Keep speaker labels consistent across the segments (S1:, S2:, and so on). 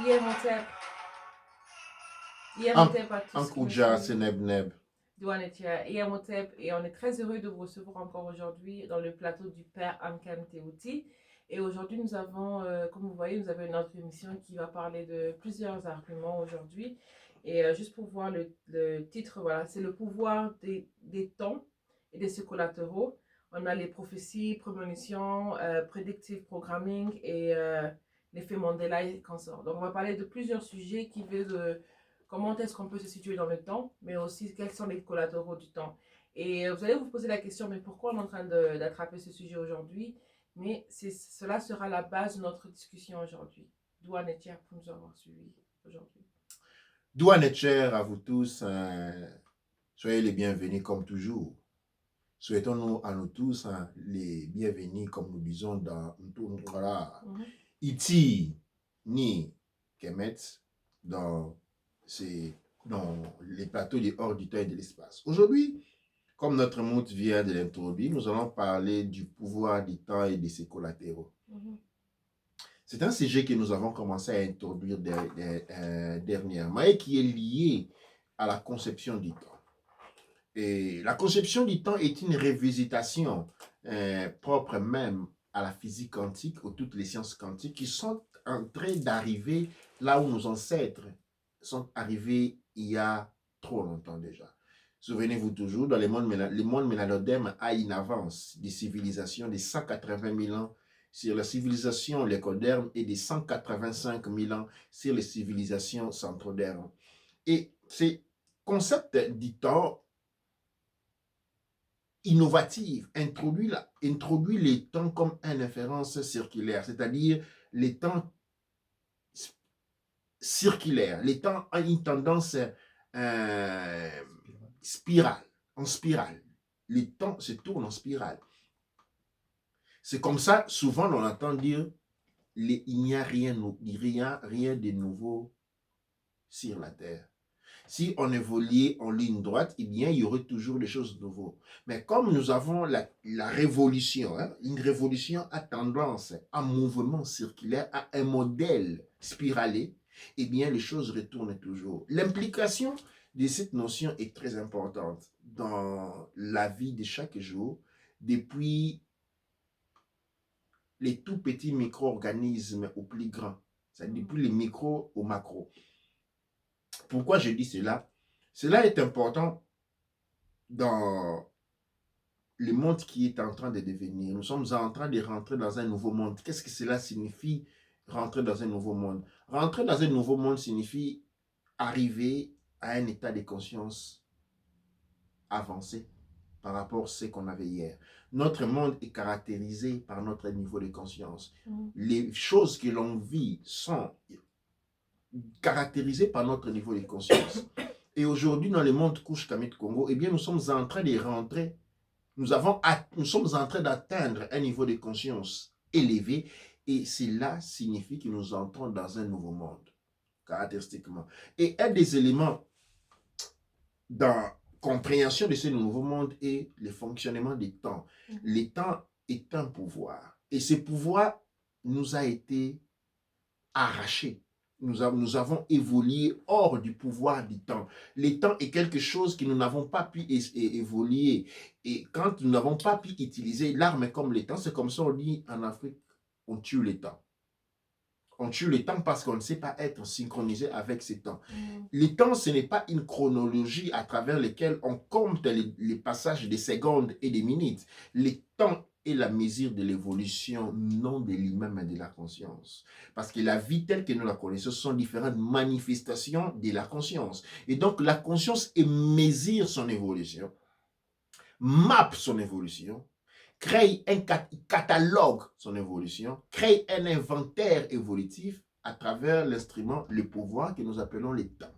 S1: Yemotep à tous qui me
S2: Ankouja,
S1: suivent.
S2: Seneb Neb.
S1: Douane Yemotep et on est très heureux de vous recevoir encore aujourd'hui dans le plateau du Père Amkan Teouti. Et aujourd'hui, nous avons, comme vous voyez, nous avons une autre émission qui va parler de plusieurs arguments aujourd'hui. Et juste pour voir le titre, voilà, c'est le pouvoir des temps et des cycles collatéraux. On a les prophéties, prémonitions, predictive programming et l'effet Mandela et cancer. Donc, on va parler de plusieurs sujets qui vont de comment est-ce qu'on peut se situer dans le temps, mais aussi quels sont les collatéraux du temps. Et vous allez vous poser la question, mais pourquoi on est en train d'attraper ce sujet aujourd'hui? Mais cela sera la base de notre discussion aujourd'hui. Douane et Thierry pour nous avoir suivis aujourd'hui.
S2: Douane et cher à vous tous. Soyez les bienvenus comme toujours. Souhaitons-nous à nous tous les bienvenus, comme nous disons dans voilà, Iti ni Kemet dans, dans les plateaux du hors du temps et de l'espace. Aujourd'hui, comme notre mout vient de l'introduire, nous allons parler du pouvoir du temps et de ses collatéraux. C'est un sujet que nous avons commencé à introduire dernièrement et qui est lié à la conception du temps. Et la conception du temps est une révisitation propre même à la physique quantique ou toutes les sciences quantiques qui sont en train d'arriver là où nos ancêtres sont arrivés il y a trop longtemps déjà. Souvenez-vous toujours, dans le monde mélanodème a une avance des civilisations de 180 000 ans sur la civilisation lécoderme et de 185 000 ans sur les civilisations centrodermes. Et ces concepts du temps innovative introduit les temps comme une inférence circulaire, c'est-à-dire les temps circulaires. Les temps ont une tendance spirale, en spirale. Les temps se tournent en spirale. C'est comme ça, souvent, on entend dire il n'y a rien de nouveau sur la Terre. Si on évoluait en ligne droite, eh bien, il y aurait toujours des choses nouvelles. Mais comme nous avons la révolution, une révolution à tendance, à mouvement circulaire, à un modèle spiralé, eh bien, les choses retournent toujours. L'implication de cette notion est très importante dans la vie de chaque jour, depuis les tout petits micro-organismes aux plus grands, c'est-à-dire depuis les micros aux macros. Pourquoi je dis cela? Cela est important dans le monde qui est en train de devenir. Nous sommes en train de rentrer dans un nouveau monde. Qu'est-ce que cela signifie, rentrer dans un nouveau monde? Rentrer dans un nouveau monde signifie arriver à un état de conscience avancé par rapport à ce qu'on avait hier. Notre monde est caractérisé par notre niveau de conscience. Les choses que l'on vit sont caractérisées par notre niveau de conscience. Et aujourd'hui, dans le monde couche Kamit Congo, eh bien, nous sommes en train de rentrer, nous sommes en train d'atteindre un niveau de conscience élevé, et cela signifie que nous entrons dans un nouveau monde, caractéristiquement. Et un des éléments dans compréhension de ce nouveau monde est le fonctionnement des temps. Le temps est un pouvoir, et ce pouvoir nous a été arraché. Nous avons évolué hors du pouvoir du temps. Le temps est quelque chose que nous n'avons pas pu évoluer. Et quand nous n'avons pas pu utiliser l'arme comme le temps, c'est comme ça on dit en Afrique, on tue le temps. On tue le temps parce qu'on ne sait pas être synchronisé avec ce temps. Le temps, ce n'est pas une chronologie à travers laquelle on compte les passages des secondes et des minutes. Le temps est la mesure de l'évolution, non de lui-même et de la conscience. Parce que la vie telle que nous la connaissons sont différentes manifestations de la conscience. Et donc la conscience mesure son évolution, map son évolution, crée un catalogue son évolution, crée un inventaire évolutif à travers l'instrument, le pouvoir que nous appelons le temps.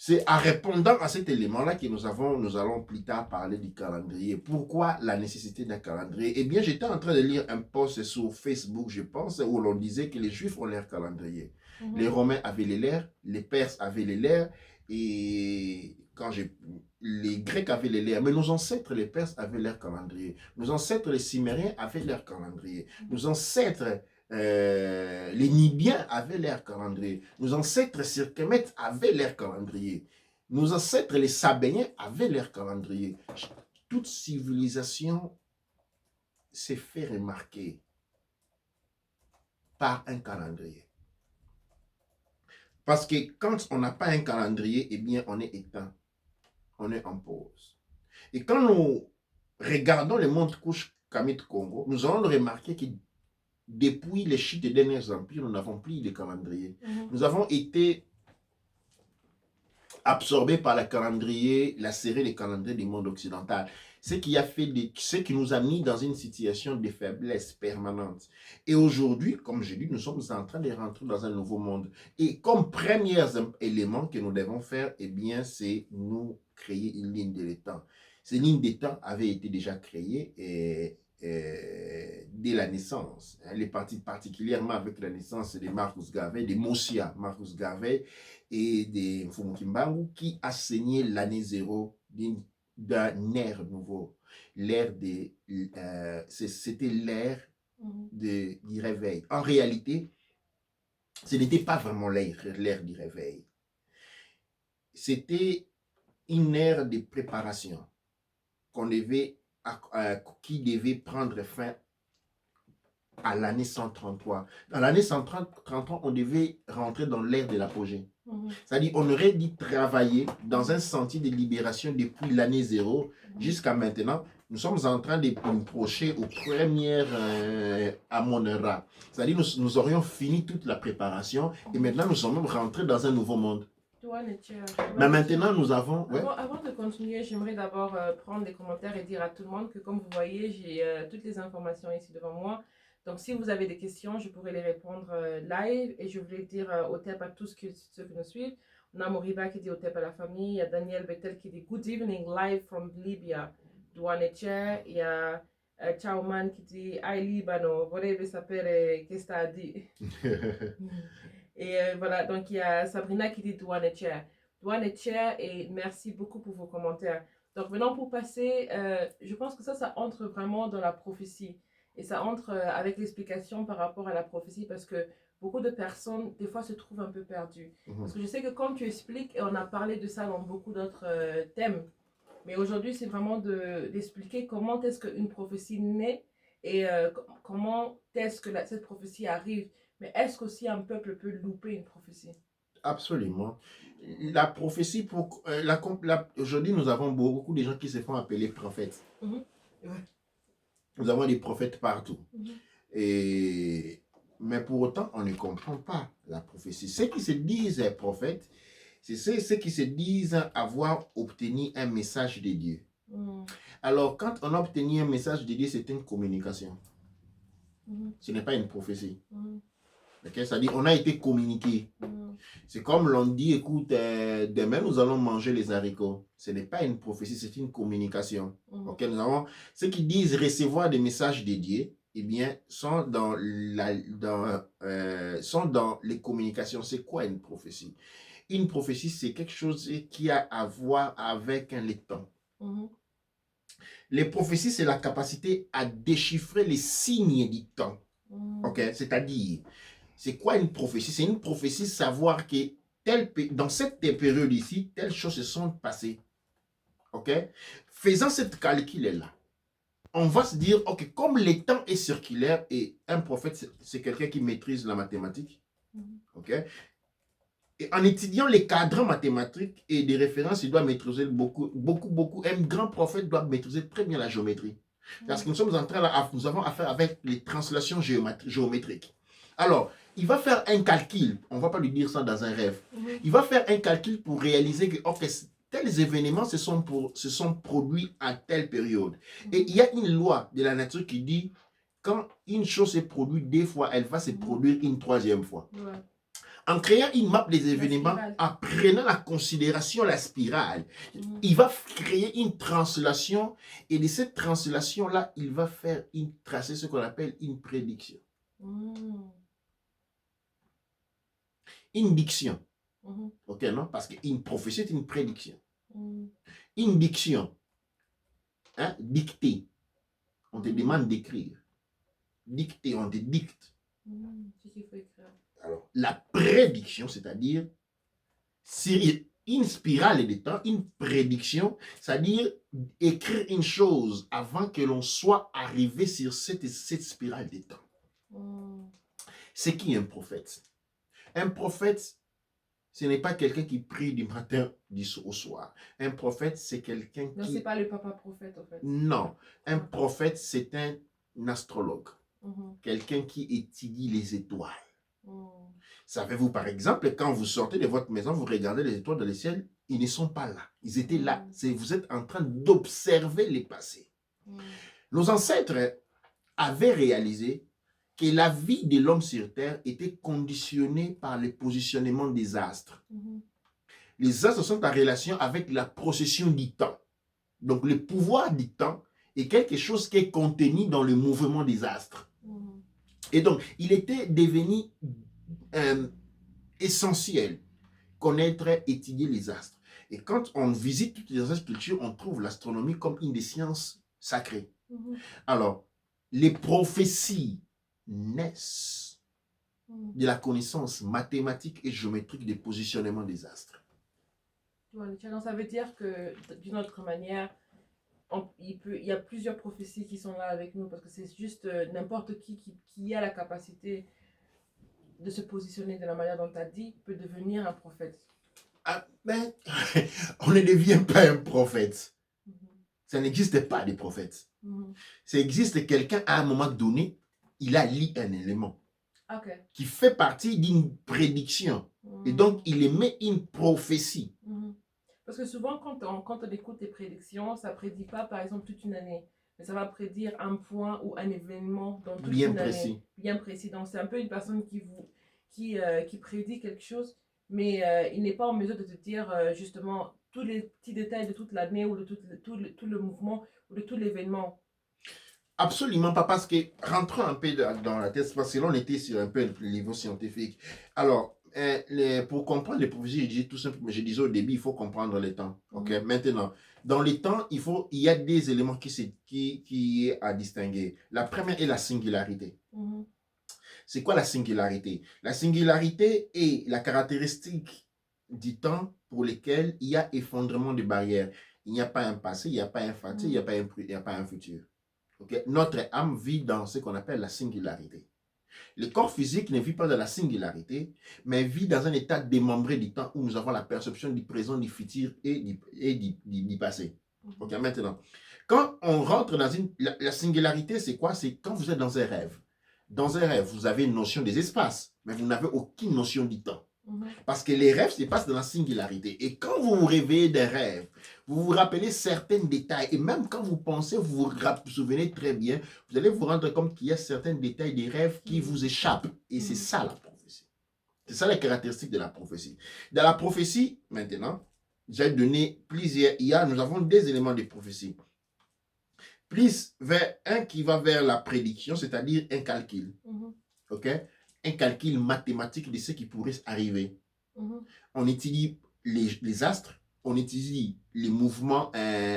S2: C'est en répondant à cet élément-là que nous allons plus tard parler du calendrier. Pourquoi la nécessité d'un calendrier? Eh bien, j'étais en train de lire un post sur Facebook, je pense, où l'on disait que les Juifs ont leur calendrier. Les Romains avaient les leurs, les Perses avaient les leurs, et les Grecs avaient les leurs. Mais nos ancêtres, les Perses, avaient leur calendrier. Nos ancêtres, les Cimériens, avaient leur calendrier. Nos ancêtres, Les Nibiens avaient leur calendrier. Nos ancêtres circamètres avaient leur calendrier. Nos ancêtres, les Sabéens, avaient leur calendrier. Toute civilisation s'est fait remarquer par un calendrier. Parce que quand on n'a pas un calendrier, eh bien, on est éteint. On est en pause. Et quand nous regardons le monde couche Kamit Congo, nous allons remarquer que depuis les chutes des derniers empires, nous n'avons plus de calendrier. Nous avons été absorbés par le calendrier, la série des calendriers du monde occidental. Ce qui nous a mis dans une situation de faiblesse permanente. Et aujourd'hui, comme j'ai dit, nous sommes en train de rentrer dans un nouveau monde. Et comme premier élément que nous devons faire, eh bien, c'est nous créer une ligne de temps. Ces lignes de temps avaient été déjà créées dès la naissance. Elle est partie particulièrement avec la naissance de Marcus Garvey, de Mosia Marcus Garvey et de Mfumu Kimbangu, qui a saigné l'année zéro d'un ère nouveau. L'ère c'était l'ère du réveil. En réalité, ce n'était pas vraiment l'ère du réveil. C'était une ère de préparation qui devait prendre fin à l'année 133. Dans l'année 133, on devait rentrer dans l'ère de l'apogée. C'est-à-dire on aurait dû travailler dans un sentier de libération depuis l'année zéro jusqu'à maintenant. Nous sommes en train de nous approcher aux premières Amon-Ra. C'est-à-dire nous aurions fini toute la préparation et maintenant nous sommes rentrés dans un nouveau monde. Mais maintenant, nous avons...
S1: Ouais. Avant de continuer, j'aimerais d'abord prendre des commentaires et dire à tout le monde que, comme vous voyez, j'ai toutes les informations ici devant moi. Donc, si vous avez des questions, je pourrai les répondre live. Et je voulais dire au TEP à tous ceux qui nous suivent. On a Moriba qui dit au TEP à la famille. Il y a Daniel Bettel qui dit Good evening, live from Libya. Douane Tcher. Il y a Chaoman qui dit Aïe Libano, vorrei sapere che sta a dire. Et voilà, donc il y a Sabrina qui dit Douane Tcher. Douane Tcher, et merci beaucoup pour vos commentaires. Donc maintenant, pour passer, je pense que ça entre vraiment dans la prophétie. Et ça entre avec l'explication par rapport à la prophétie, parce que beaucoup de personnes, des fois, se trouvent un peu perdues. Parce que je sais que comme tu expliques, et on a parlé de ça dans beaucoup d'autres thèmes, mais aujourd'hui, c'est vraiment d'expliquer comment est-ce qu'une prophétie naît et comment est-ce que cette prophétie arrive. Mais est-ce qu'aussi un peuple peut louper une prophétie?
S2: Absolument. La prophétie, aujourd'hui, nous avons beaucoup de gens qui se font appeler prophètes.
S1: Ouais.
S2: Nous avons des prophètes partout. Mais pour autant, on ne comprend pas la prophétie. Ceux qui se disent prophètes, c'est ceux qui se disent avoir obtenu un message de Dieu. Alors, quand on a obtenu un message de Dieu, c'est une communication. Ce n'est pas une prophétie. Okay? C'est-à-dire, on a été communiqué. C'est comme l'on dit, écoute, demain nous allons manger les haricots. Ce n'est pas une prophétie, c'est une communication. Okay? Nous avons ceux qui disent recevoir des messages de Dieu, eh bien, sont dans les communications. C'est quoi une prophétie? Une prophétie, c'est quelque chose qui a à voir avec le temps. Les prophéties, c'est la capacité à déchiffrer les signes du temps. Okay? C'est-à-dire, c'est quoi une prophétie? C'est une prophétie, savoir que dans cette période ici, telles choses se sont passées. Ok? Faisant cette calcul-là, on va se dire, ok, comme le temps est circulaire et un prophète, c'est quelqu'un qui maîtrise la mathématique. Ok? Et en étudiant les cadrans mathématiques et des références, il doit maîtriser beaucoup. Un grand prophète doit maîtriser très bien la géométrie. Parce que nous sommes en train, nous avons affaire avec les translations géométriques. Alors, il va faire un calcul, on ne va pas lui dire ça dans un rêve. Il va faire un calcul pour réaliser que okay, tels événements se sont produits à telle période. Et il y a une loi de la nature qui dit, quand une chose se produit 2 fois, elle va se produire une 3e fois. En créant une map des événements, en prenant la considération la spirale, il va créer une translation et de cette translation-là, il va tracer ce qu'on appelle une prédiction. Une diction. Ok, non? Parce qu'une prophétie est une prédiction. Une diction. Dicter. On te demande d'écrire. Dicter, on te dicte.
S1: C'est qu'il faut écrire.
S2: Alors, la prédiction, c'est-à-dire une spirale de temps, une prédiction, c'est-à-dire écrire une chose avant que l'on soit arrivé sur cette spirale de temps. C'est qui un prophète? Un prophète, ce n'est pas quelqu'un qui prie du matin au soir. Un prophète, c'est quelqu'un qui...
S1: Non, c'est pas le papa prophète, en fait.
S2: Non, un prophète, c'est un astrologue.
S1: Mhm.
S2: Quelqu'un qui étudie les étoiles.
S1: Mhm.
S2: Savez-vous, par exemple, quand vous sortez de votre maison, vous regardez les étoiles dans le ciel, ils ne sont pas là. Ils étaient là. Vous êtes en train d'observer les passés. Nos ancêtres avaient réalisé que la vie de l'homme sur Terre était conditionnée par le positionnement des astres. Les astres sont en relation avec la procession du temps. Donc, le pouvoir du temps est quelque chose qui est contenu dans le mouvement des astres. Et donc, il était devenu essentiel connaître, étudier les astres. Et quand on visite toutes les anciennes cultures, on trouve l'astronomie comme une des sciences sacrées. Alors, les prophéties naissent de la connaissance mathématique et géométrique des positionnements des astres.
S1: Ça veut dire que, d'une autre manière, il y a plusieurs prophéties qui sont là avec nous, parce que c'est juste n'importe qui a la capacité de se positionner de la manière dont tu as dit peut devenir un prophète.
S2: Ah, ben, on ne devient pas un prophète. Ça n'existe pas des prophètes. Ça existe quelqu'un à un moment donné, il a lu un élément qui fait partie d'une prédiction. Et donc, il émet une prophétie.
S1: Parce que souvent, quand on écoute les prédictions, ça ne prédit pas, par exemple, toute une année. Mais ça va prédire un point ou un événement dans toute une année. Bien précis. Donc, c'est un peu une personne qui prédit quelque chose, mais il n'est pas en mesure de te dire justement tous les petits détails de toute l'année ou de tout le mouvement ou de tout l'événement.
S2: Absolument pas, parce que rentrons un peu dans la thèse, parce que là on était sur un peu le niveau scientifique. Alors, pour comprendre les prophéties, je disais au début, il faut comprendre les temps. Okay? Maintenant, dans les temps, il y a des éléments qui est à distinguer. La première est la singularité. C'est quoi la singularité? La singularité est la caractéristique du temps pour lequel il y a effondrement de barrières. Il n'y a pas un passé, il n'y a pas un passé, il n'y a pas un futur. Okay? Notre âme vit dans ce qu'on appelle la singularité. Le corps physique ne vit pas dans la singularité, mais vit dans un état démembré du temps où nous avons la perception du présent, du futur et du passé. Okay? Maintenant, quand on rentre dans la singularité, c'est quoi? C'est quand vous êtes dans un rêve. Dans un rêve, vous avez une notion des espaces, mais vous n'avez aucune notion du temps. Parce que les rêves se passent dans la singularité. Et quand vous vous réveillez des rêves, vous vous rappelez certains détails. Et même quand vous pensez, vous vous souvenez très bien, vous allez vous rendre compte qu'il y a certains détails des rêves qui vous échappent. Et c'est ça la prophétie. C'est ça la caractéristique de la prophétie. Dans la prophétie, maintenant, j'ai donné plusieurs. Nous avons des éléments de prophétie. Plus vers un qui va vers la prédiction, c'est-à-dire un calcul. OK? Un calcul mathématique de ce qui pourrait arriver. On étudie les astres, on étudie les mouvements,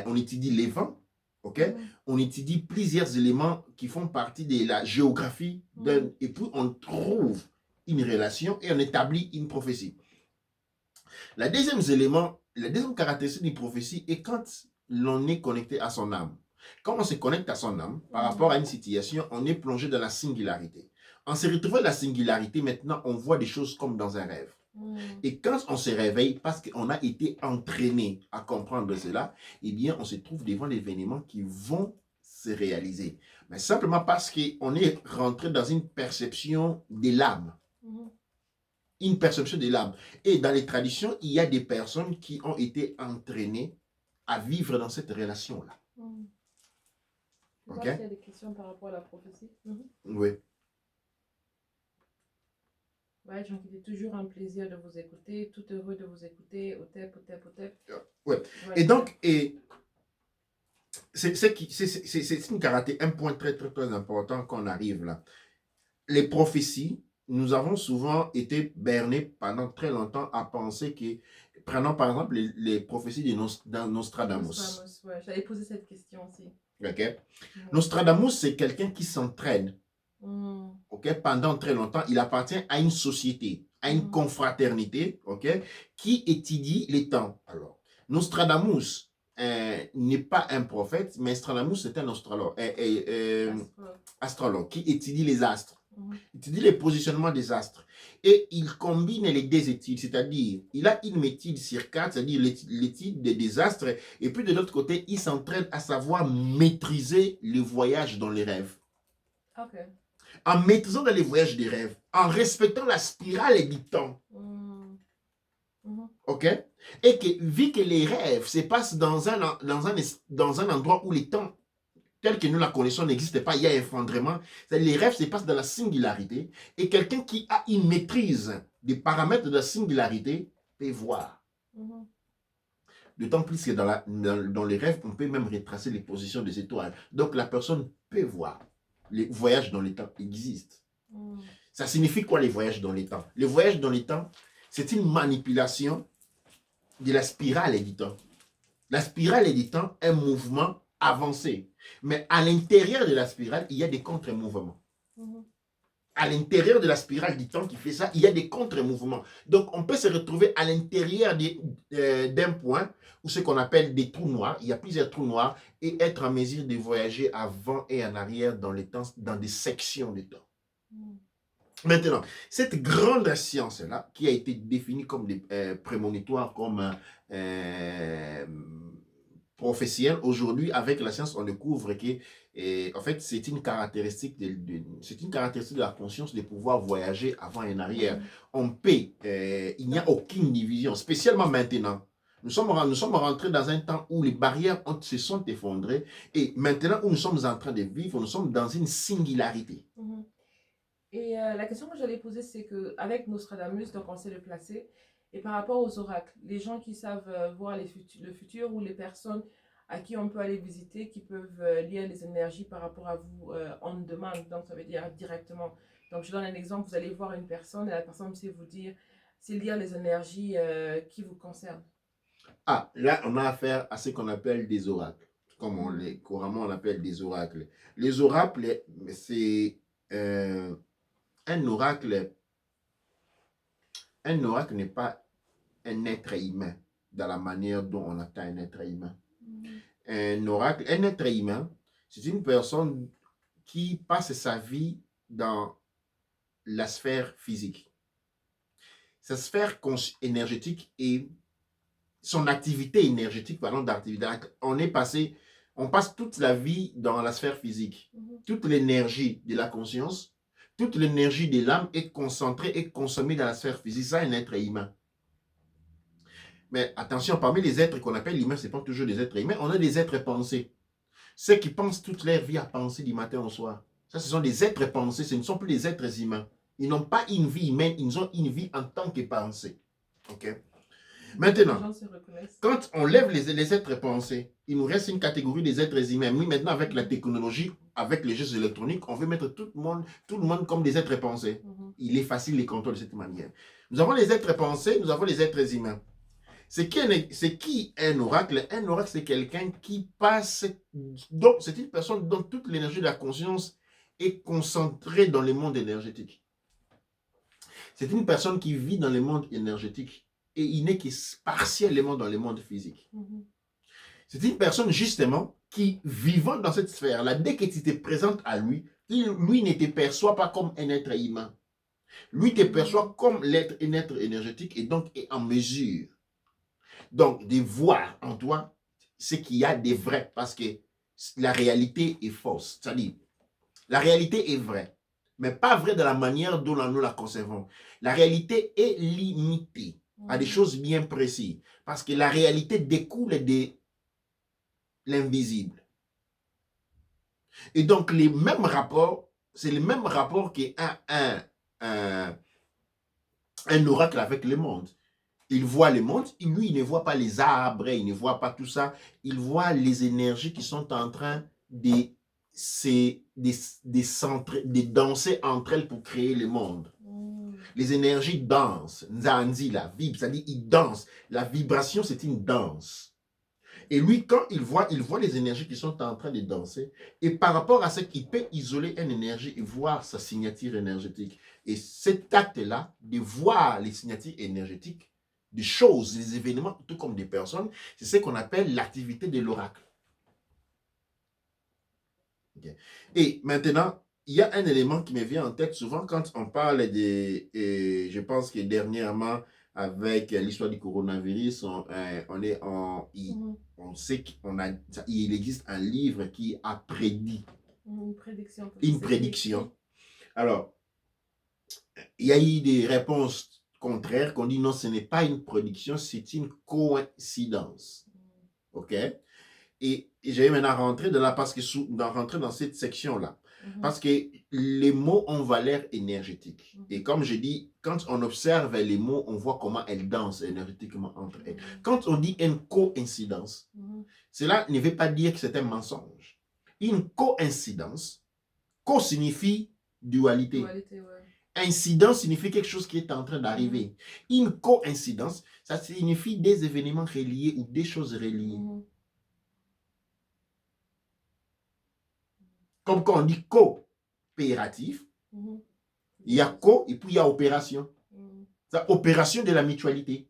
S2: on étudie les vents, ok? On étudie plusieurs éléments qui font partie de la géographie, et puis on trouve une relation et on établit une prophétie. La deuxième caractéristique d'une prophétie est quand l'on est connecté à son âme. Quand on se connecte à son âme, par rapport à une situation, on est plongé dans la singularité. En se retrouvant dans la singularité, maintenant, on voit des choses comme dans un rêve. Et quand on se réveille, parce qu'on a été entraîné à comprendre cela, eh bien, on se trouve devant des événements qui vont se réaliser. Mais simplement parce qu'on est rentré dans une perception de l'âme. Une perception de l'âme. Et dans les traditions, il y a des personnes qui ont été entraînées à vivre dans cette relation-là.
S1: Ok. Il y a des questions par rapport à la prophétie.
S2: Oui.
S1: Ouais, donc il est toujours un plaisir de vous écouter, tout heureux de vous écouter, au tep.
S2: Ouais. Et donc, c'est une caractère, un point très, très, très important qu'on arrive là. Les prophéties, nous avons souvent été bernés pendant très longtemps à penser que, prenons par exemple les prophéties de Nostradamus.
S1: Ouais, j'allais poser cette question aussi.
S2: Okay. Nostradamus, c'est quelqu'un qui s'entraîne ok, pendant très longtemps, il appartient à une société, à une confraternité, ok, qui étudie les temps. Alors, Nostradamus n'est pas un prophète, mais Nostradamus c'est un astrologue qui étudie les astres, étudie les positionnements des astres. Et il combine les deux études, c'est-à-dire, il a une méthode circade, c'est-à-dire l'étude des astres, et puis de l'autre côté, il s'entraîne à savoir maîtriser les voyages dans les rêves.
S1: Ok.
S2: En maîtrisant dans les voyages des rêves, en respectant la spirale du temps. Ok? Et que, vu que les rêves se passent dans un endroit où les temps, tels que nous la connaissons, n'existent pas, il y a effondrement, les rêves se passent dans la singularité, et quelqu'un qui a une maîtrise des paramètres de la singularité peut voir. D'autant plus que dans les rêves, on peut même retracer les positions des étoiles. Donc la personne peut voir. Les voyages dans les temps existent. Ça signifie quoi les voyages dans les temps? Les voyages dans les temps, c'est une manipulation de la spirale du temps. La spirale du temps est un mouvement avancé. Mais à l'intérieur de la spirale, il y a des contre-mouvements. À l'intérieur de la spirale du temps qui fait ça, il y a des contre-mouvements. Donc, on peut se retrouver à l'intérieur d'un point ou ce qu'on appelle des trous noirs. Il y a plusieurs trous noirs et être en mesure de voyager avant et en arrière dans les temps, dans des sections de temps. Maintenant, cette grande science-là, qui a été définie comme des prémonitoires, comme prophétienne, aujourd'hui, avec la science, on découvre que, en fait, c'est une caractéristique de la conscience de pouvoir voyager avant et en arrière. On peut, il n'y a aucune division, spécialement maintenant. Nous sommes rentrés dans un temps où les barrières se sont effondrées et maintenant où nous sommes en train de vivre, nous sommes dans une singularité.
S1: Et la question que j'allais poser, c'est qu'avec Nostradamus, donc on sait le placer, et par rapport aux oracles, les gens qui savent voir le futur ou les personnes à qui on peut aller visiter, qui peuvent lire les énergies par rapport à vous on demand, donc ça veut dire directement. Donc je donne un exemple, vous allez voir une personne et la personne sait vous dire, c'est lire les énergies qui vous concernent.
S2: Ah, là, on a affaire à ce qu'on appelle des oracles, comme couramment on appelle des oracles. Les oracles, c'est un oracle. Un oracle n'est pas un être humain dans la manière dont on atteint un être humain. Un oracle, un être humain, c'est une personne qui passe sa vie dans la sphère physique. Sa sphère énergétique et son activité énergétique, parlant d'activité, on passe toute la vie dans la sphère physique. Toute l'énergie de la conscience, toute l'énergie de l'âme est concentrée et consommée dans la sphère physique. C'est un être humain. Mais attention, parmi les êtres qu'on appelle humains, ce n'est pas toujours des êtres humains, on a des êtres pensés. Ceux qui pensent toute leur vie à penser du matin au soir. Ça, ce sont des êtres pensés, ce ne sont plus des êtres humains. Ils n'ont pas une vie humaine, ils ont une vie en tant que pensée. Ok? Maintenant, quand on lève les êtres pensés, il nous reste une catégorie des êtres humains. Oui, maintenant, avec la technologie, avec les jeux électroniques, on veut mettre tout le monde comme des êtres pensés. Il est facile de les contrôler de cette manière. Nous avons les êtres pensés, nous avons les êtres humains. C'est qui un oracle? Un oracle, c'est quelqu'un qui passe... Donc, c'est une personne dont toute l'énergie de la conscience est concentrée dans le monde énergétique. C'est une personne qui vit dans le monde énergétique et il n'est que partiellement dans le monde physique. C'est une personne, justement, qui, vivant dans cette sphère-là, dès que tu te présentes à lui, lui ne te perçoit pas comme un être humain. Lui te perçoit comme un être énergétique et donc est en mesure donc de voir en toi ce qu'il y a de vrai, parce que la réalité est fausse. C'est-à-dire, la réalité est vraie, mais pas vraie de la manière dont nous la concevons. La réalité est limitée à des choses bien précises, parce que la réalité découle de l'invisible. Et donc, les mêmes rapports, c'est le même rapport qu'un oracle avec le monde. Il voit le monde, lui, il ne voit pas les arbres, il ne voit pas tout ça. Il voit les énergies qui sont en train de danser entre elles pour créer le monde. Les énergies dansent. Nzanzi, la vibre, c'est-à-dire ils dansent. La vibration, c'est une danse. Et lui, quand il voit les énergies qui sont en train de danser. Et par rapport à ça, il peut isoler une énergie et voir sa signature énergétique. Et cet acte-là, de voir les signatures énergétiques, des choses, des événements, tout comme des personnes, c'est ce qu'on appelle l'activité de l'oracle. Okay. Et maintenant, il y a un élément qui me vient en tête souvent quand on parle des... je pense que dernièrement, avec l'histoire du coronavirus, on est en... On sait qu'il existe un livre qui a prédit
S1: Une prédiction.
S2: une prédiction. Alors, il y a eu des réponses contraires qu'on dit non, ce n'est pas une prédiction, c'est une coïncidence. OK? Et je vais maintenant rentrer de là parce que rentrer dans cette section-là. Parce que les mots ont valeur énergétique. Et comme je dis, quand on observe les mots, on voit comment elles dansent énergétiquement entre elles. Quand on dit une coïncidence, cela ne veut pas dire que c'est un mensonge. Une coïncidence, co signifie dualité.
S1: Dualité, ouais.
S2: Incidence signifie quelque chose qui est en train d'arriver. Une coïncidence, ça signifie des événements reliés ou des choses reliées. Comme quand on dit coopératif, il y a co et puis il y a opération. C'est opération de la mutualité.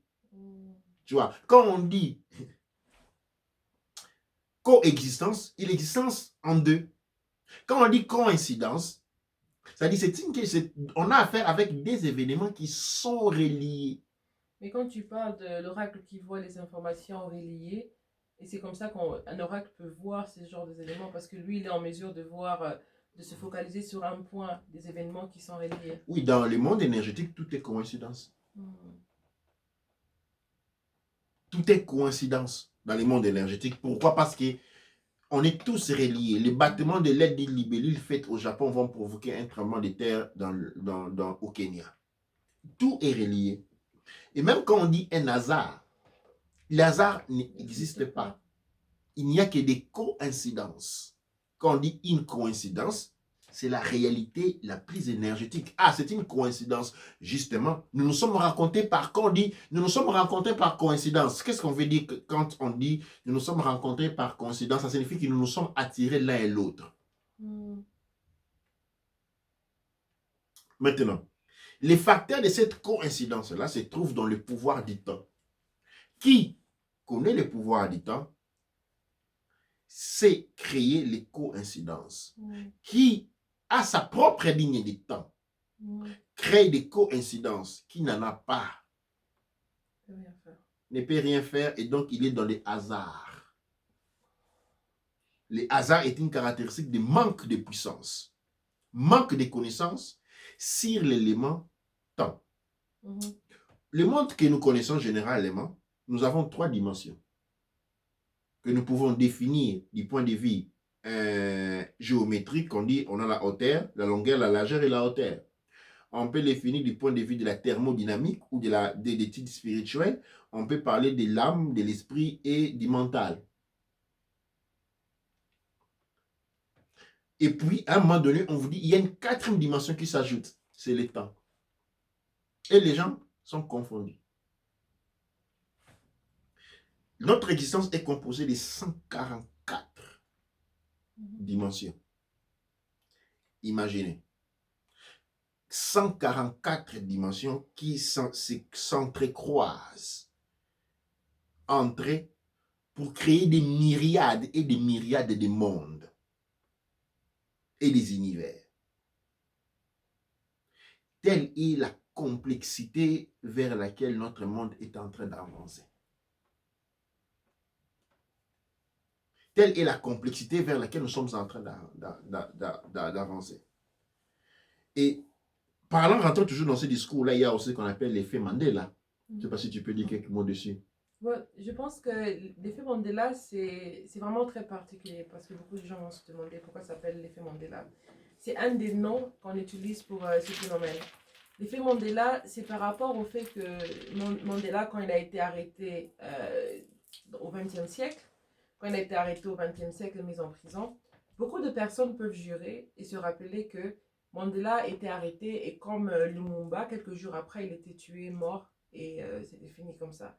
S2: Tu vois, quand on dit coexistence, il existence en deux. Quand on dit coïncidence, ça dit on a affaire avec des événements qui sont reliés.
S1: Mais quand tu parles de l'oracle qui voit les informations reliées, et c'est comme ça qu'un oracle peut voir ce genre d'événements, parce que lui, il est en mesure de voir, de se focaliser sur un point des événements qui sont reliés.
S2: Oui, dans le monde énergétique, tout est coïncidence. Tout est coïncidence dans le monde énergétique. Pourquoi? Parce que on est tous reliés. Les battements de l'aile des libellules faites au Japon vont provoquer un tremblement de terre au Kenya. Tout est relié. Et même quand on dit un hasard, l'hasard n'existe pas. Il n'y a que des coïncidences. Quand on dit une coïncidence, c'est la réalité la plus énergétique. Ah, c'est une coïncidence. Justement, nous nous sommes rencontrés par, quand on dit nous nous sommes rencontrés par coïncidence, qu'est-ce qu'on veut dire quand on dit nous nous sommes rencontrés par coïncidence? Ça signifie que nous nous sommes attirés l'un et l'autre. Maintenant, les facteurs de cette coïncidence-là se trouvent dans le pouvoir du temps. Qui connaît le pouvoir du temps c'est créer les coïncidences. Qui a sa propre ligne de temps, crée des coïncidences qui n'en a pas, ne peut rien faire et donc il est dans les hasards. Le hasard est une caractéristique de manque de puissance, manque de connaissance sur l'élément temps. Le monde que nous connaissons généralement, nous avons 3 dimensions que nous pouvons définir du point de vue géométrique. On dit on a la hauteur, la longueur, la largeur et la hauteur. On peut les définir du point de vue de la thermodynamique ou de l'étude spirituelle. On peut parler de l'âme, de l'esprit et du mental. Et puis, à un moment donné, on vous dit il y a une 4e dimension qui s'ajoute, c'est le temps. Et les gens sont confondus. Notre existence est composée de 144 dimensions. Imaginez. 144 dimensions qui s'entrecroisent entre eux pour créer des myriades et des myriades de mondes et des univers. Telle est la complexité vers laquelle notre monde est en train d'avancer. Telle est la complexité vers laquelle nous sommes en train d'avancer. Et rentrant toujours dans ce discours-là, il y a aussi ce qu'on appelle l'effet Mandela. Je ne sais pas si tu peux dire quelques mots dessus.
S1: Ouais, je pense que l'effet Mandela, c'est vraiment très particulier parce que beaucoup de gens vont se demander pourquoi ça s'appelle l'effet Mandela. C'est un des noms qu'on utilise pour ce phénomène. L'effet Mandela, c'est par rapport au fait que Mandela, quand il a été arrêté au XXe siècle, quand il a été arrêté au XXe siècle, mis en prison, beaucoup de personnes peuvent jurer et se rappeler que Mandela était arrêté et comme Lumumba, quelques jours après, il était tué, mort et c'était fini comme ça.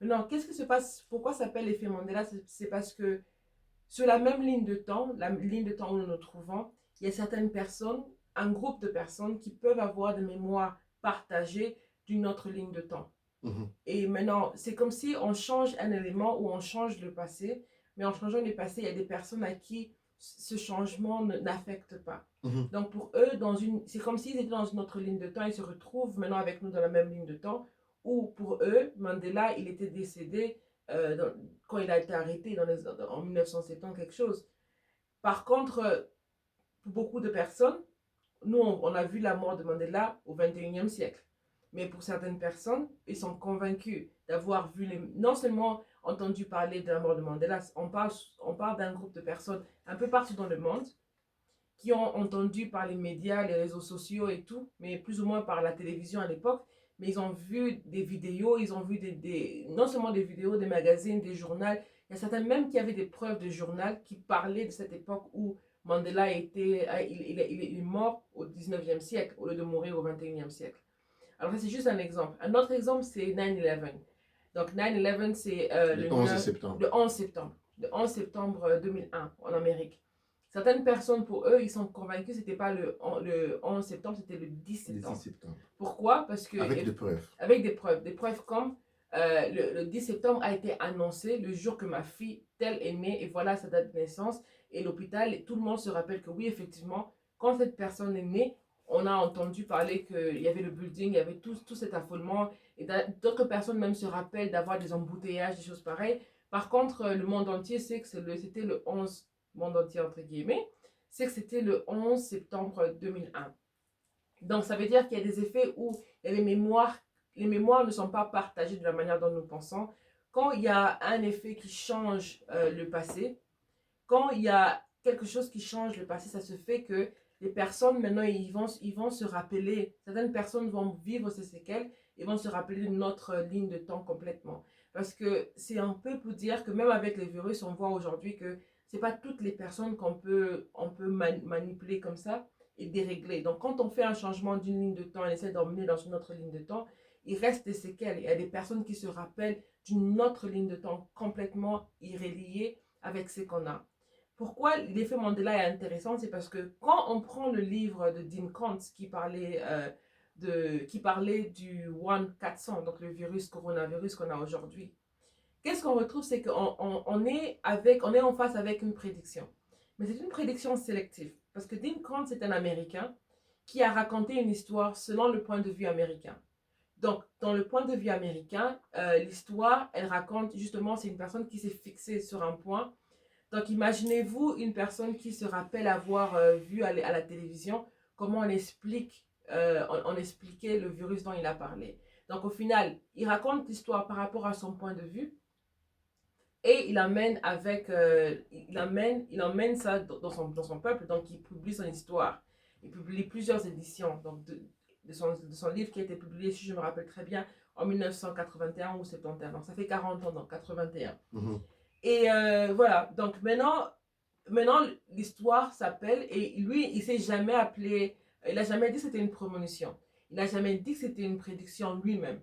S1: Maintenant, qu'est-ce qui se passe? Pourquoi ça s'appelle l'effet Mandela? C'est parce que sur la même ligne de temps, la ligne de temps où nous nous trouvons, il y a certaines personnes, un groupe de personnes qui peuvent avoir des mémoires partagées d'une autre ligne de temps.
S2: Mhm.
S1: Et maintenant, c'est comme si on change un élément ou on change le passé, mais en changeant le passé, il y a des personnes à qui ce changement n'affecte pas.
S2: Mhm.
S1: Donc pour eux, c'est comme s'ils étaient dans une autre ligne de temps, ils se retrouvent maintenant avec nous dans la même ligne de temps, où pour eux, Mandela, il était décédé quand il a été arrêté en 1970, quelque chose. Par contre, pour beaucoup de personnes, nous, on a vu la mort de Mandela au 21e siècle. Mais pour certaines personnes, ils sont convaincus d'avoir vu, non seulement entendu parler de la mort de Mandela, on parle d'un groupe de personnes un peu partout dans le monde qui ont entendu par les médias, les réseaux sociaux et tout, mais plus ou moins par la télévision à l'époque, mais ils ont vu des vidéos, ils ont vu non seulement des vidéos, des magazines, des journaux, il y a certains même qui avaient des preuves de journal qui parlaient de cette époque où Mandela il est mort au 19e siècle au lieu de mourir au 21e siècle. Alors ça c'est juste un exemple. Un autre exemple c'est 9/11. Donc 9/11 c'est
S2: Le 11 septembre.
S1: le 11 septembre. Le 11 septembre 2001 en Amérique. Certaines personnes, pour eux, ils sont convaincus que ce n'était pas le 11 septembre, c'était le 10 septembre.
S2: 10 septembre.
S1: Pourquoi? Parce que...
S2: Avec des preuves.
S1: Avec des preuves. Des preuves comme le 10 septembre a été annoncé le jour que ma fille telle est née et voilà sa date de naissance. Et l'hôpital, tout le monde se rappelle que oui, effectivement, quand cette personne est née, on a entendu parler qu'il y avait le building, il y avait tout cet affolement. Et d'autres personnes même se rappellent d'avoir des embouteillages, des choses pareilles. Par contre, le monde entier sait que c'était le 11, monde entier entre guillemets, c'est que c'était le 11 septembre 2001. Donc, ça veut dire qu'il y a des effets où les mémoires ne sont pas partagées de la manière dont nous pensons. Quand il y a un effet qui change le passé, quand il y a quelque chose qui change le passé, ça se fait que les personnes, maintenant, ils vont se rappeler, certaines personnes vont vivre ces séquelles et vont se rappeler de notre ligne de temps complètement. Parce que c'est un peu pour dire que même avec les virus, on voit aujourd'hui que ce n'est pas toutes les personnes on peut manipuler comme ça et dérégler. Donc, quand on fait un changement d'une ligne de temps, on essaie d'emmener dans une autre ligne de temps, il reste des séquelles. Il y a des personnes qui se rappellent d'une autre ligne de temps complètement irréliée avec ce qu'on a. Pourquoi l'effet Mandela est intéressant? C'est parce que quand on prend le livre de Dean Koontz qui parlait du 1-400, donc le coronavirus qu'on a aujourd'hui, qu'est-ce qu'on retrouve? C'est qu'on est en face avec une prédiction. Mais c'est une prédiction sélective. Parce que Dean Koontz est un Américain qui a raconté une histoire selon le point de vue américain. Donc, dans le point de vue américain, l'histoire, elle raconte justement, c'est une personne qui s'est fixée sur un point. Donc, imaginez-vous une personne qui se rappelle avoir vu à la télévision comment on expliquait le virus dont il a parlé. Donc, au final, il raconte l'histoire par rapport à son point de vue et il emmène ça dans son peuple. Donc, il publie son histoire. Il publie plusieurs éditions donc de son livre qui a été publié, si je me rappelle très bien, en 1981 ou 71. Donc, ça fait 40 ans, donc 81.
S2: Mhm.
S1: Et voilà, donc maintenant l'histoire s'appelle, et lui, il s'est jamais appelé, il n'a jamais dit que c'était une prémonition. Il n'a jamais dit que c'était une prédiction lui-même.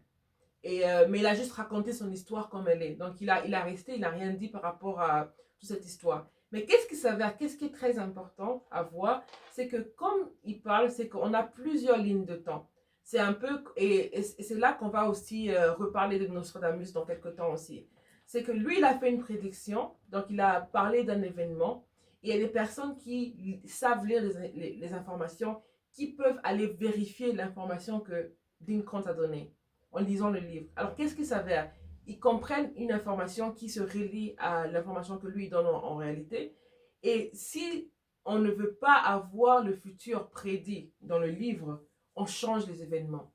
S1: Mais il a juste raconté son histoire comme elle est. Donc il a resté, il n'a rien dit par rapport à toute cette histoire. Mais qu'est-ce qui s'avère, qu'est-ce qui est très important à voir, c'est que comme il parle, c'est qu'on a plusieurs lignes de temps. C'est un peu, et c'est là qu'on va aussi reparler de Nostradamus dans quelques temps aussi. C'est que lui, il a fait une prédiction, donc il a parlé d'un événement, et il y a des personnes qui savent lire les informations, qui peuvent aller vérifier l'information que Dean Koontz a donnée en lisant le livre. Alors, qu'est-ce qui s'avère? Ils comprennent une information qui se relie à l'information que lui donne en réalité. Et si on ne veut pas avoir le futur prédit dans le livre, on change les événements.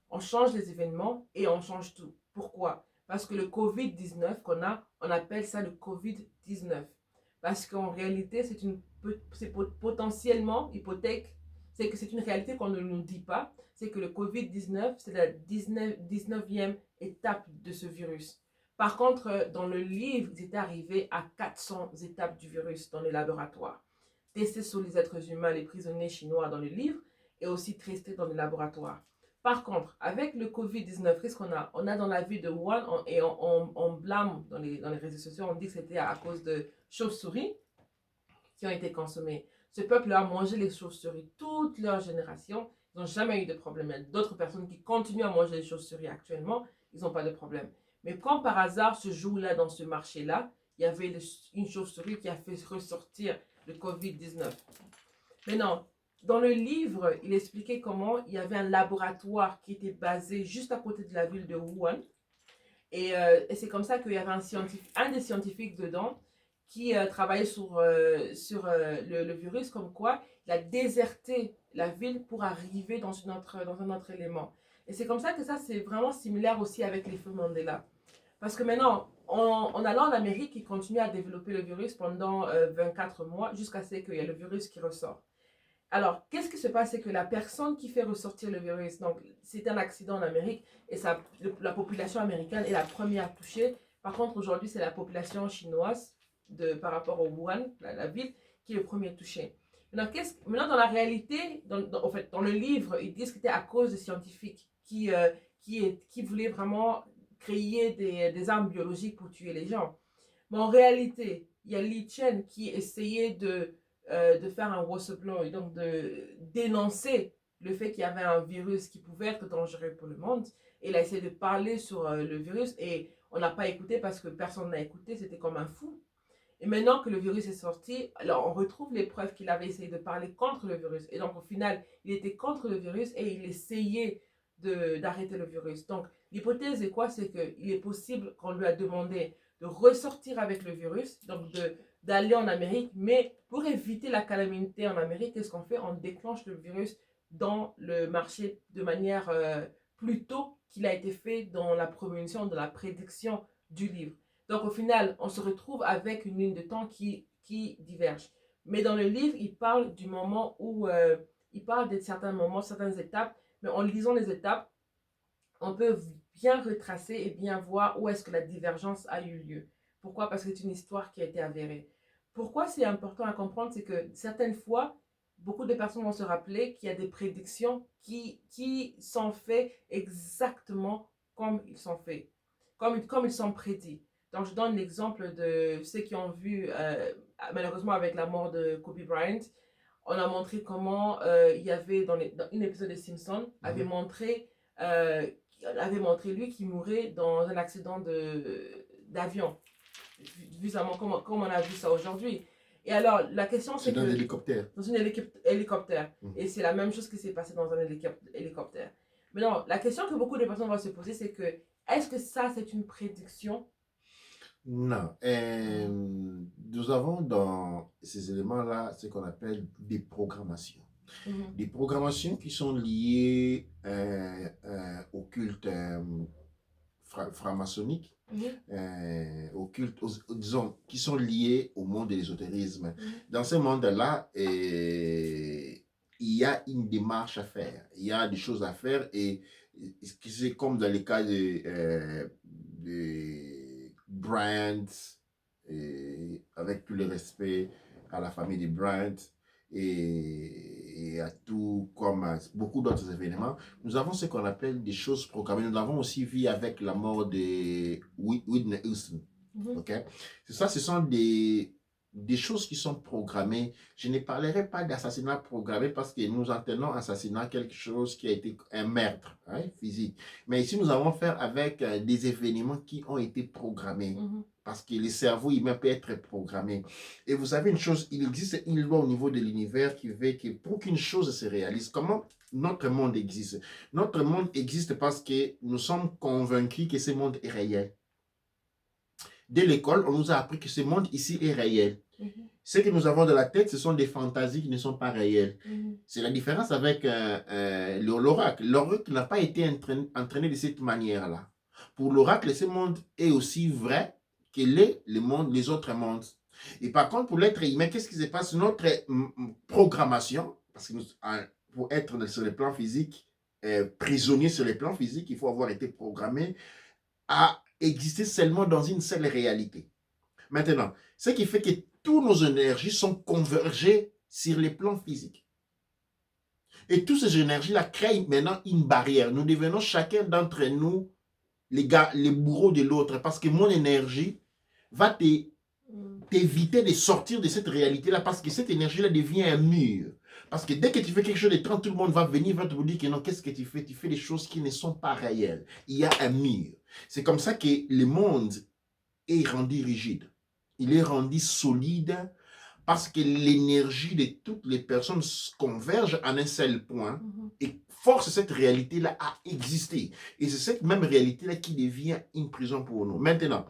S1: On change les événements et on change tout. Pourquoi? Parce que le COVID-19 qu'on a, on appelle ça le COVID-19. Parce qu'en réalité, c'est potentiellement, hypothèque, c'est que c'est une réalité qu'on ne nous dit pas. C'est que le COVID-19, c'est la 19e étape de ce virus. Par contre, dans le livre, ils étaient arrivés à 400 étapes du virus dans les laboratoires. Testés sur les êtres humains, les prisonniers chinois dans le livre, et aussi testés dans les laboratoires. Par contre, avec le Covid-19, qu'est-ce qu'on a? On a dans la ville de Wuhan, on blâme dans les réseaux sociaux, on dit que c'était à cause de chauves-souris qui ont été consommées. Ce peuple a mangé les chauves-souris toute leur génération. Ils n'ont jamais eu de problème. Il y a d'autres personnes qui continuent à manger les chauves-souris actuellement. Ils n'ont pas de problème. Mais quand par hasard, ce jour-là, dans ce marché-là, il y avait une chauve-souris qui a fait ressortir le Covid-19. Maintenant, dans le livre, il expliquait comment il y avait un laboratoire qui était basé juste à côté de la ville de Wuhan. Et c'est comme ça qu'il y avait un des scientifiques dedans qui travaillait sur le virus, comme quoi il a déserté la ville pour arriver dans un autre élément. Et c'est comme ça que ça, c'est vraiment similaire aussi avec l'effet Mandela. Parce que maintenant, en allant en Amérique, ils continuent à développer le virus pendant 24 mois jusqu'à ce qu'il y ait le virus qui ressort. Alors, qu'est-ce qui se passe? C'est que la personne qui fait ressortir le virus, donc c'est un accident en Amérique et la population américaine est la première touchée. Par contre, aujourd'hui, c'est la population chinoise par rapport au Wuhan, la ville, qui est le premier touché. Maintenant, dans la réalité, en fait, dans le livre, ils disent que c'était à cause des scientifiques qui voulaient vraiment créer des armes biologiques pour tuer les gens. Mais en réalité, il y a Li Chen qui essayait de faire un whistleblower, donc de dénoncer le fait qu'il y avait un virus qui pouvait être dangereux pour le monde. Et il a essayé de parler sur le virus et on n'a pas écouté parce que personne n'a écouté, c'était comme un fou. Et maintenant que le virus est sorti, alors on retrouve les preuves qu'il avait essayé de parler contre le virus. Et donc au final, il était contre le virus et il essayait d'arrêter le virus. Donc l'hypothèse est quoi? C'est qu'il est possible qu'on lui a demandé de ressortir avec le virus, donc d'aller en Amérique, mais pour éviter la calamité en Amérique, qu'est-ce qu'on fait? On déclenche le virus dans le marché de manière plus tôt qu'il a été fait dans la prévention, dans la prédiction du livre. Donc au final, on se retrouve avec une ligne de temps qui diverge. Mais dans le livre, il parle du moment où, il parle de certains moments, certaines étapes, mais en lisant les étapes, on peut bien retracer et bien voir où est-ce que la divergence a eu lieu. Pourquoi? Parce que c'est une histoire qui a été avérée. Pourquoi c'est important à comprendre? C'est que certaines fois, beaucoup de personnes vont se rappeler qu'il y a des prédictions qui sont faites exactement comme ils sont faits, comme ils sont prédits. Donc, je donne l'exemple de ceux qui ont vu, malheureusement avec la mort de Kobe Bryant, on a montré comment il y avait dans un épisode de Simpsons, euh, avait montré lui qui mourait dans un accident d'avion. Visuellement, comme on a vu ça aujourd'hui. Et alors, la question c'est
S2: que... Dans un hélicoptère.
S1: Dans un hélicoptère. Et c'est la même chose qui s'est passé dans un hélicoptère. Mais non, la question que beaucoup de personnes vont se poser, c'est que, est-ce que ça, c'est une prédiction?
S2: Non. Nous avons dans ces éléments-là ce qu'on appelle des programmations. Des programmations qui sont liées au culte franc-maçonnique, au culte, disons, qui sont liées au monde de l'ésotérisme. Dans ce monde-là, il y a une démarche à faire, il y a des choses à faire et c'est comme dans le cas de Bryant, avec tout le respect à la famille de Bryant et à tout comme à beaucoup d'autres événements, nous avons ce qu'on appelle des choses programmées. Nous l'avons aussi vu avec la mort de Whitney Houston. Okay? C'est ça, ce sont des choses qui sont programmées. Je ne parlerai pas d'assassinat programmé parce que nous entendons assassinat quelque chose qui a été un meurtre physique. Mais ici, nous avons affaire avec des événements qui ont été programmés. Parce que le cerveau humain peut être programmé. Et vous savez une chose, il existe une loi au niveau de l'univers qui veut que pour qu'une chose se réalise, comment notre monde existe? Notre monde existe parce que nous sommes convaincus que ce monde est réel. Dès l'école, on nous a appris que ce monde ici est réel. Ce que nous avons dans la tête, ce sont des fantasies qui ne sont pas réelles. C'est la différence avec l'oracle. L'oracle n'a pas été entraîné de cette manière-là. Pour l'oracle, ce monde est aussi vrai que les autres mondes. Et par contre, pour l'être humain, qu'est-ce qui se passe? Notre programmation, parce que pour être sur le plan physique, prisonnier sur le plan physique, il faut avoir été programmé à exister seulement dans une seule réalité. Maintenant, ce qui fait que toutes nos énergies sont convergées sur les plans physiques. Et toutes ces énergies-là créent maintenant une barrière. Nous devenons chacun d'entre nous les bourreaux de l'autre. Parce que mon énergie va t'éviter de sortir de cette réalité-là. Parce que cette énergie-là devient un mur. Parce que dès que tu fais quelque chose d'étrange, tout le monde va venir, va te dire que non, qu'est-ce que tu fais? Tu fais des choses qui ne sont pas réelles. Il y a un mur. C'est comme ça que le monde est rendu rigide. Il est rendu solide parce que l'énergie de toutes les personnes converge en un seul point et force cette réalité-là à exister. Et c'est cette même réalité-là qui devient une prison pour nous. Maintenant,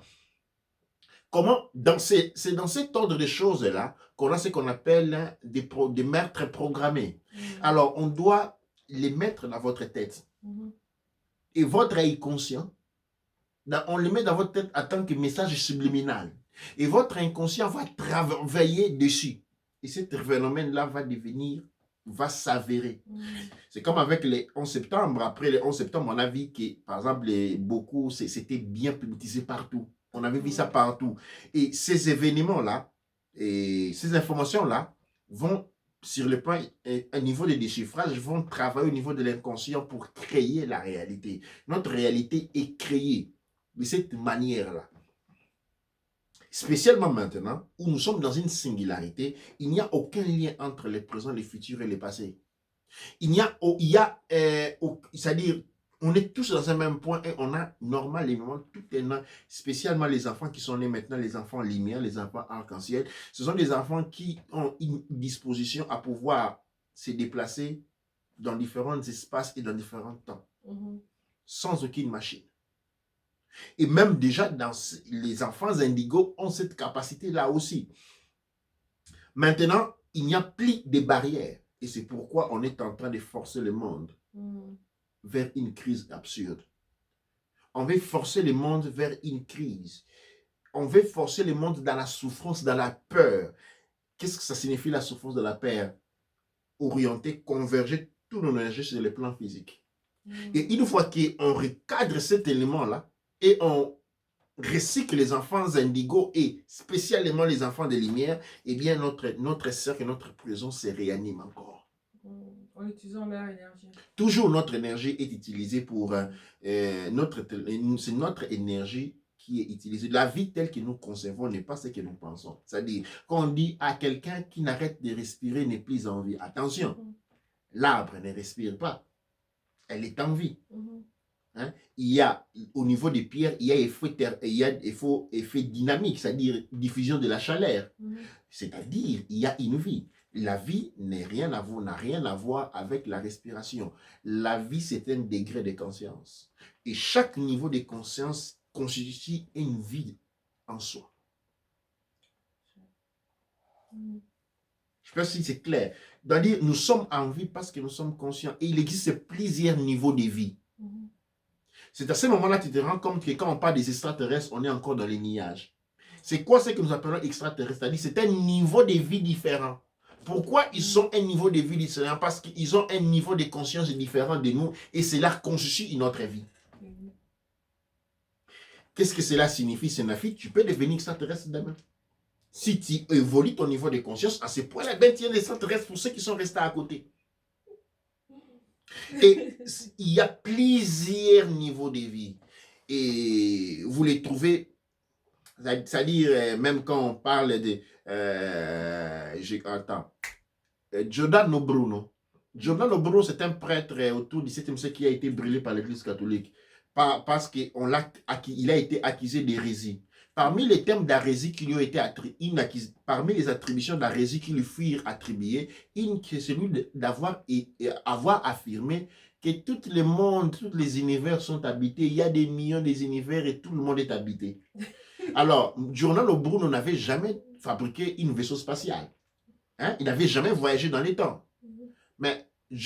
S2: comment, c'est dans cet ordre de choses-là qu'on a ce qu'on appelle des meurtres programmés. Alors, on doit les mettre dans votre tête. Et votre œil conscient, on les met dans votre tête en tant que message subliminal. Et votre inconscient va travailler dessus. Et ce phénomène-là va s'avérer. C'est comme avec les 11 septembre. Après les 11 septembre, on a vu que, par exemple, beaucoup, c'était bien publicisé partout. On avait vu ça partout. Et ces événements-là, et ces informations-là vont, sur le plan, au niveau des déchiffrages, vont travailler au niveau de l'inconscient pour créer la réalité. Notre réalité est créée de cette manière-là. Spécialement maintenant, où nous sommes dans une singularité, il n'y a aucun lien entre le présent, le futur et le passé. C'est-à-dire, on est tous dans un même point et on a normalement tout un, spécialement les enfants qui sont nés maintenant, les enfants lumière, les enfants arc-en-ciel. Ce sont des enfants qui ont une disposition à pouvoir se déplacer dans différents espaces et dans différents temps, sans aucune machine. Et même déjà, les enfants indigos ont cette capacité-là aussi. Maintenant, il n'y a plus de barrières. Et c'est pourquoi on est en train de forcer le monde vers une crise absurde. On veut forcer le monde vers une crise. On veut forcer le monde dans la souffrance, dans la peur. Qu'est-ce que ça signifie la souffrance de la peur? Orienter, converger tout nos énergies sur le plan physique. Et une fois qu'on recadre cet élément-là, et on recycle les enfants indigos et spécialement les enfants de lumière, eh bien notre cercle, notre prison se réanime encore.
S1: En utilisant leur énergie.
S2: Toujours notre énergie est utilisée pour... c'est notre énergie qui est utilisée. La vie telle que nous concevons n'est pas ce que nous pensons. C'est-à-dire, quand on dit à quelqu'un qui n'arrête de respirer n'est plus en vie, attention, l'arbre ne respire pas. Elle est en vie. Hein? Il y a, au niveau des pierres, il y a effet dynamique, c'est-à-dire diffusion de la chaleur. C'est-à-dire, il y a une vie. La vie n'a rien à voir avec la respiration. La vie, c'est un degré de conscience. Et chaque niveau de conscience constitue une vie en soi. Je ne sais pas si c'est clair. C'est-à-dire, nous sommes en vie parce que nous sommes conscients. Et il existe plusieurs niveaux de vie. C'est à ce moment-là que tu te rends compte que quand on parle des extraterrestres, on est encore dans les nuages. C'est quoi ce que nous appelons extraterrestres? C'est-à-dire c'est un niveau de vie différent. Pourquoi ils sont un niveau de vie différent? Parce qu'ils ont un niveau de conscience différent de nous et cela constitue notre vie. Qu'est-ce que cela signifie? Ça signifie que tu peux devenir extraterrestre demain. Si tu évolues ton niveau de conscience, à ce point-là, ben, tu es un extraterrestre pour ceux qui sont restés à côté. Et il y a plusieurs niveaux de vie. Et vous les trouvez, c'est-à-dire, même quand on parle de... Giordano Bruno. Giordano Bruno, c'est un prêtre autour du 7e siècle qui a été brûlé par l'Église catholique. Parce qu'il a été accusé d'hérésie. Parmi les termes d'hérésie qui lui ont été attribués, parmi les attributions d'hérésie qui lui furent attribuées, c'est celui d'avoir affirmé que tout le monde, tous les univers sont habités. Il y a des millions d'univers et tout le monde est habité. Alors, Giordano Bruno n'avait jamais fabriqué une vaisseau spatial. Hein? Il n'avait jamais voyagé dans les temps. Mais